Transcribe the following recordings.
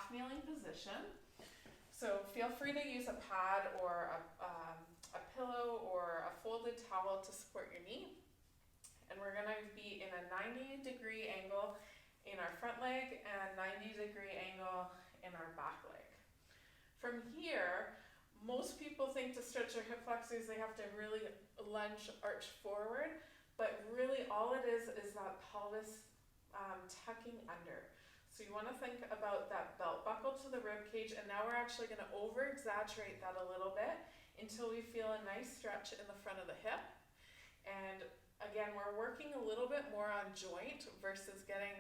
half kneeling position. So feel free to use a pad or a pillow or a folded towel to support your knee. And we're gonna be in a 90-degree angle in our front leg and 90-degree angle in our back leg. From here, most people think to stretch their hip flexors they have to really lunge, arch forward, but really all it is that pelvis tucking under. So you want to think about that belt buckle to the rib cage, and now we're actually going to over exaggerate that a little bit until we feel a nice stretch in the front of the hip. And again, we're working a little bit more on joint versus getting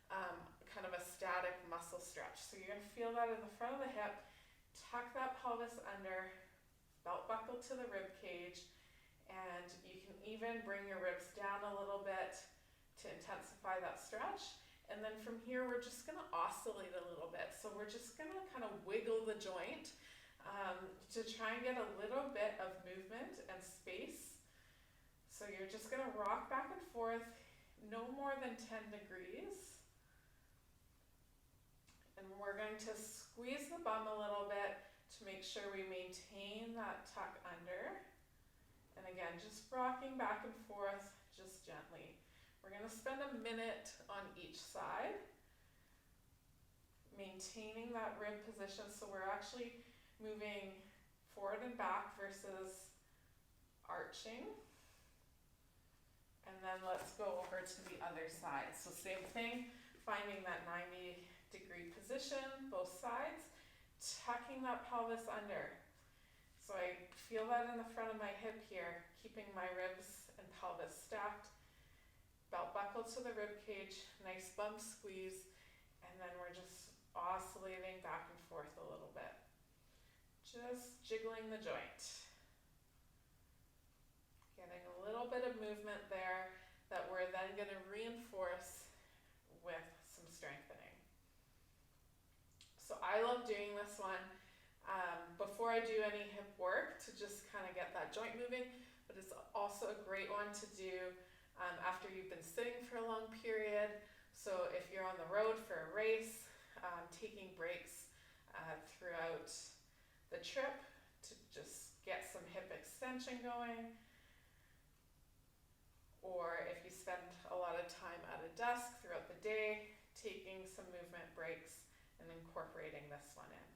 kind of a static muscle stretch. So you're going to feel that in the front of the hip, tuck that pelvis under, belt buckle to the rib cage, and you can even bring your ribs down a little bit to intensify that stretch. And then from here, we're just gonna oscillate a little bit. So we're just gonna kind of wiggle the joint to try and get a little bit of movement and space. So you're just gonna rock back and forth, no more than 10 degrees. And we're going to squeeze the bum a little bit to make sure we maintain that tuck under. And again, just rocking back and forth, just gently. We're going to spend a minute on each side, maintaining that rib position. So we're actually moving forward and back versus arching. And then let's go over to the other side. So same thing, finding that 90-degree position, both sides, tucking that pelvis under. So I feel that in the front of my hip here, keeping my ribs and pelvis stacked. Belt buckle to the rib cage, nice bum squeeze, and then we're just oscillating back and forth a little bit. Just jiggling the joint. Getting a little bit of movement there that we're then going to reinforce with some strengthening. So I love doing this one before I do any hip work to just kind of get that joint moving, but it's also a great one to do after you've been sitting for a long period. So if you're on the road for a race, taking breaks throughout the trip to just get some hip extension going, or if you spend a lot of time at a desk throughout the day, taking some movement breaks and incorporating this one in.